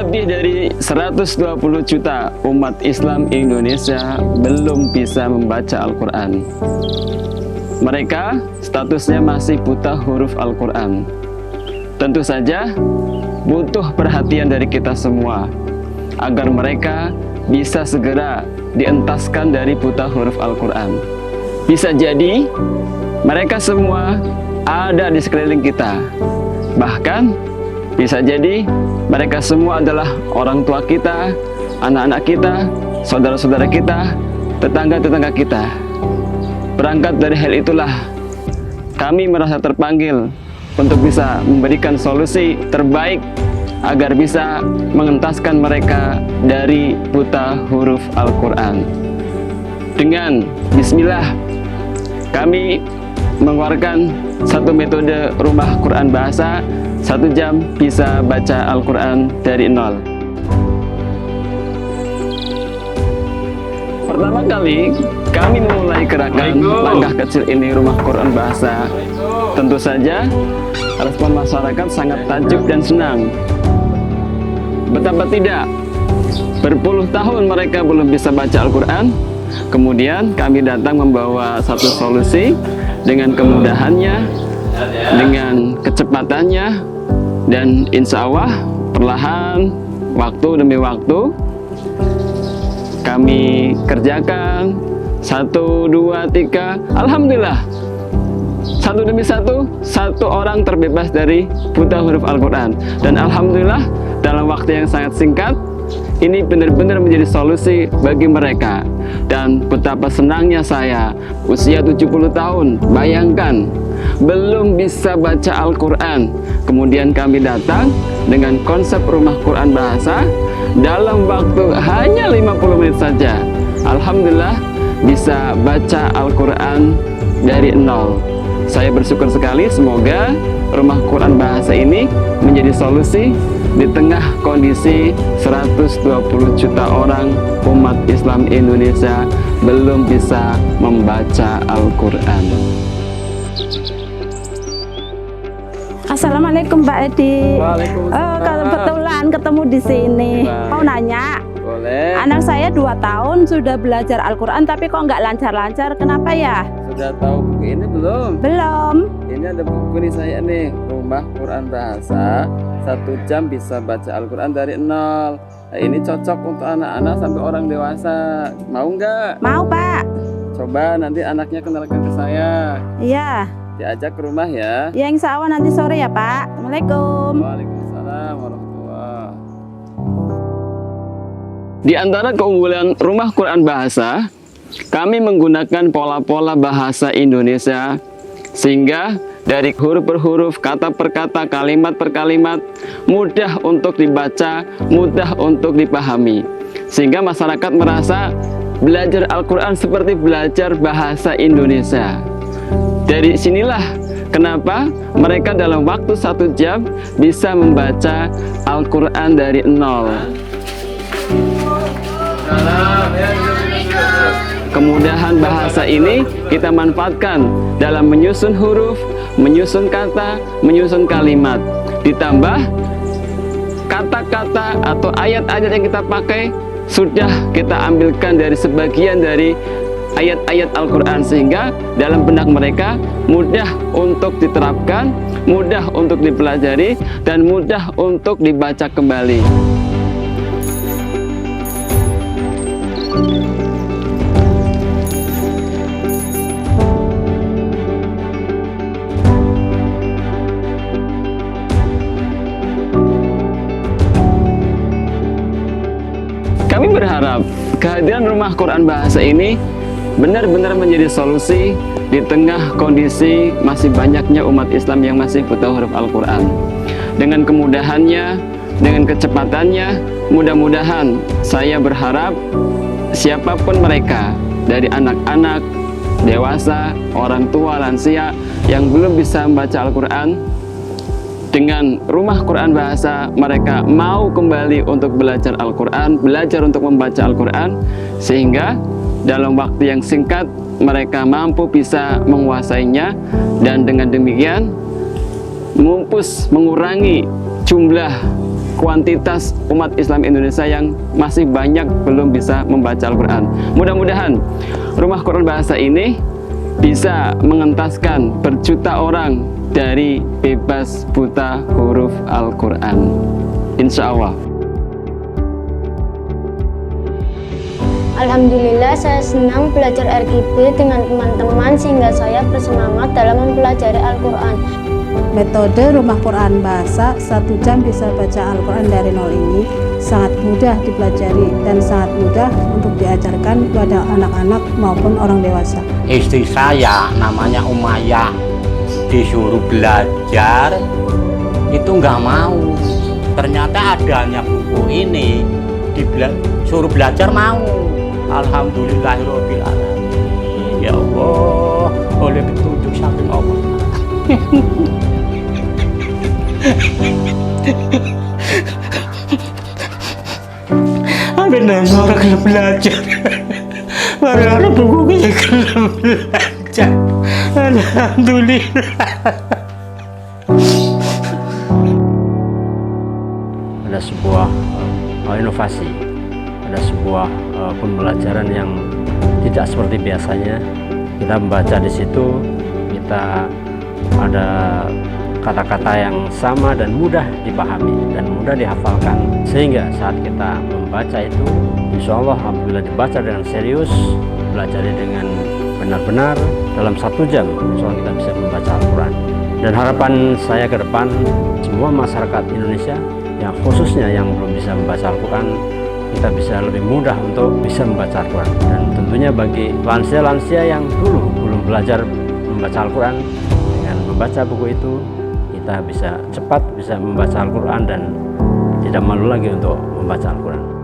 Lebih dari 120 juta umat Islam Indonesia belum bisa membaca Al-Quran. Mereka statusnya masih buta huruf Al-Quran. Tentu saja butuh perhatian dari kita semua agar mereka bisa segera dientaskan dari buta huruf Al-Quran. Bisa jadi mereka semua ada di sekeliling kita. Bahkan bisa jadi mereka semua adalah orang tua kita, anak-anak kita, saudara-saudara kita, tetangga-tetangga kita. Berangkat dari hal itulah kami merasa terpanggil untuk bisa memberikan solusi terbaik agar bisa mengentaskan mereka dari buta huruf Al-Quran. Dengan bismillah, kami mengeluarkan satu metode rumah Quran bahasa, 1 jam bisa baca Al-Quran dari nol. Pertama kali kami memulai gerakan langkah kecil ini rumah Quran bahasa. Tentu saja respon masyarakat sangat takjub dan senang. Betapa tidak, berpuluh tahun mereka belum bisa baca Al-Quran. Kemudian kami datang membawa satu solusi dengan kemudahannya, dengan kecepatannya, dan insya Allah perlahan, waktu demi waktu kami kerjakan 1, 2, 3. Alhamdulillah, satu demi satu orang terbebas dari buta huruf Al-Quran. Dan alhamdulillah dalam waktu yang sangat singkat ini benar-benar menjadi solusi bagi mereka. Dan betapa senangnya saya, usia 70 tahun, bayangkan, belum bisa baca Al-Quran. Kemudian kami datang dengan konsep rumah Quran bahasa, dalam waktu hanya 50 menit saja, alhamdulillah bisa baca Al-Quran dari nol. Saya bersyukur sekali, semoga rumah Quran bahasa ini menjadi solusi di tengah kondisi 120 juta orang umat Islam Indonesia belum bisa membaca Al-Quran. Assalamualaikum Mbak Edi. Waalaikumsalam. Kebetulan ketemu di sini. Mau nanya, Boleh. anak saya 2 tahun sudah belajar Al-Quran tapi kok nggak lancar-lancar, kenapa ya? Sudah tahu buku ini belum? Belum. Ini ada buku nih saya nih, rumah Quran bahasa, 1 jam bisa baca Al-Quran dari nol. Nah, ini cocok untuk anak-anak sampai orang dewasa. Mau nggak? Mau Pak. Coba nanti anaknya kenalkan ke saya. Iya. Diajak ke rumah ya. Ya insya Allah nanti sore ya Pak. Assalamualaikum. Waalaikumsalam warahmatullahi. Di antara keunggulan rumah Quran bahasa, kami menggunakan pola-pola bahasa Indonesia sehingga dari huruf per huruf, kata per kata, kalimat per kalimat mudah untuk dibaca, mudah untuk dipahami. Sehingga masyarakat merasa belajar Al-Quran seperti belajar bahasa Indonesia. Dari sinilah kenapa mereka dalam waktu 1 jam bisa membaca Al-Quran dari nol. Kemudahan bahasa ini kita manfaatkan dalam menyusun huruf, menyusun kata, menyusun kalimat. Ditambah kata-kata atau ayat-ayat yang kita pakai sudah kita ambilkan dari sebagian dari ayat-ayat Al-Quran, sehingga dalam benak mereka mudah untuk diterapkan, mudah untuk dipelajari, dan mudah untuk dibaca kembali. Kami berharap kehadiran rumah Quran bahasa ini benar-benar menjadi solusi di tengah kondisi masih banyaknya umat Islam yang masih buta huruf Al-Quran. Dengan kemudahannya, dengan kecepatannya, mudah-mudahan saya berharap siapapun mereka, dari anak-anak, dewasa, orang tua, lansia yang belum bisa membaca Al-Quran, dengan rumah Quran bahasa mereka mau kembali untuk belajar Al-Quran, belajar untuk membaca Al-Quran, sehingga dalam waktu yang singkat mereka mampu bisa menguasainya, dan dengan demikian mengurangi jumlah kuantitas umat Islam Indonesia yang masih banyak belum bisa membaca Al-Quran. Mudah-mudahan Rumah Quran Bahasa ini bisa mengentaskan berjuta orang dari bebas buta huruf Al-Quran. Insya Allah. Alhamdulillah, saya senang belajar RGB dengan teman-teman sehingga saya bersemangat dalam mempelajari Al-Quran. Metode Rumah Quran Bahasa 1 jam bisa baca Al-Quran dari nol ini sangat mudah dipelajari dan sangat mudah untuk diajarkan kepada anak-anak maupun orang dewasa. Istri saya namanya Umayyah, disuruh belajar itu nggak mau. Ternyata adanya buku ini disuruh belajar mau. Alhamdulillahirabbil alamin. Ya Allah, oleh petunjuk saking Allah. Benar orang yang belajar. Orang buku yang belajar. Alhamdulillah. Ada sebuah inovasi, ada sebuah pembelajaran yang tidak seperti biasanya. Kita membaca di situ, kita ada kata-kata yang sama dan mudah dipahami dan mudah dihafalkan, sehingga saat kita membaca itu insya Allah apabila dibaca dengan serius, belajar dengan benar-benar dalam 1 jam insya Allah kita bisa membaca Al-Quran. Dan harapan saya ke depan, semua masyarakat Indonesia yang khususnya yang belum bisa membaca Al-Quran, kita bisa lebih mudah untuk bisa membaca Al-Quran. Dan tentunya bagi lansia-lansia yang dulu belum belajar membaca Al-Quran, dengan membaca buku itu kita bisa cepat bisa membaca Al-Quran dan tidak malu lagi untuk membaca Al-Quran.